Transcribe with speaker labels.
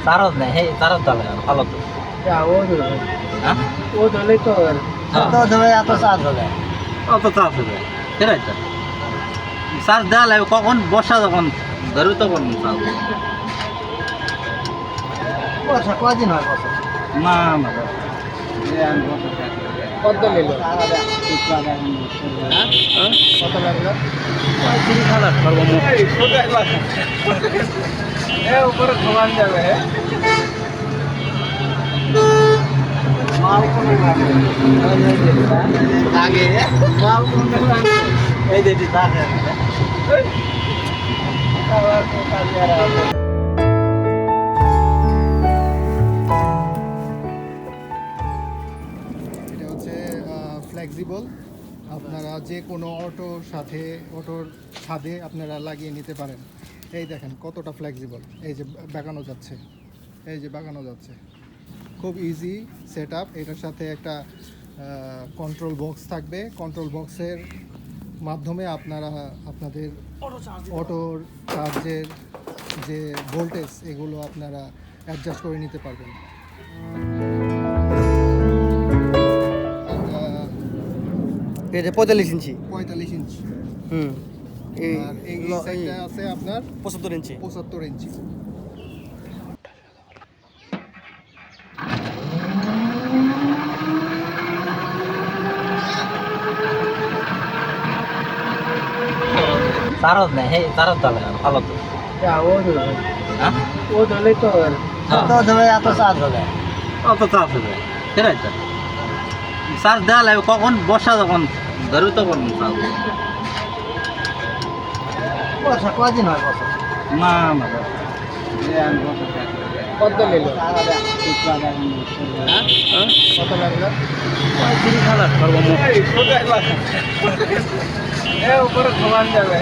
Speaker 1: চারত নেই, হে চারত তাহলে ভালো তো। হ্যাঁ
Speaker 2: ও ধরলেই তো
Speaker 1: তো ধরে এত চার্জ হবে, অত চার্জ হবে, সেটাই তো চার্জ দেওয়া লাগবে কখন, বর্ষা যখন ধরবে তখন চার্জ। বর্ষা কয়দিন হয় বর্ষা? না না
Speaker 2: কত নিল? কত লাগলো?
Speaker 1: 30,000
Speaker 2: উপরে সমান যাবে।
Speaker 1: আগে এই যেটি থাকে
Speaker 3: এটা হচ্ছে ফ্লেক্সিবল, আপনারা যে কোনো অটোর ছাদে আপনারা লাগিয়ে নিতে পারেন। এই দেখেন কতটা ফ্লেক্সিবল, এই যে বাঁকানো যাচ্ছে, এই যে বাঁকানো যাচ্ছে, খুব ইজি সেট আপ। এটার সাথে একটা কন্ট্রোল বক্স থাকবে, কন্ট্রোল বক্সের মাধ্যমে আপনারা আপনাদের অটোর চার্জের যে ভোল্টেজ এগুলো আপনারা অ্যাডজাস্ট করে নিতে পারবেন।
Speaker 2: এটা 45 ইঞ্চি।
Speaker 3: 45 ইঞ্চি।
Speaker 2: হুম।
Speaker 3: আর এই সাইডটা আছে আপনার
Speaker 2: 75 ইঞ্চি।
Speaker 3: 75 ইঞ্চি।
Speaker 1: চারত নেই, হে চারত তাহলে ভালো তো।
Speaker 2: ও ধরবে।
Speaker 1: হ্যাঁ
Speaker 2: ও ধরলেই তো
Speaker 1: তো ধরে এত চার্জ হবে, অত চার্জ হবে, সেটাই তো চার্জ দেওয়া লাগবে কখন, বর্ষা যখন ধরবে তখন চার্জ। বর্ষা কয়দিন হয় বর্ষা? না না
Speaker 2: কত নিল? কত লাগলো?
Speaker 1: 30,000
Speaker 2: উপরে সমান যাবে।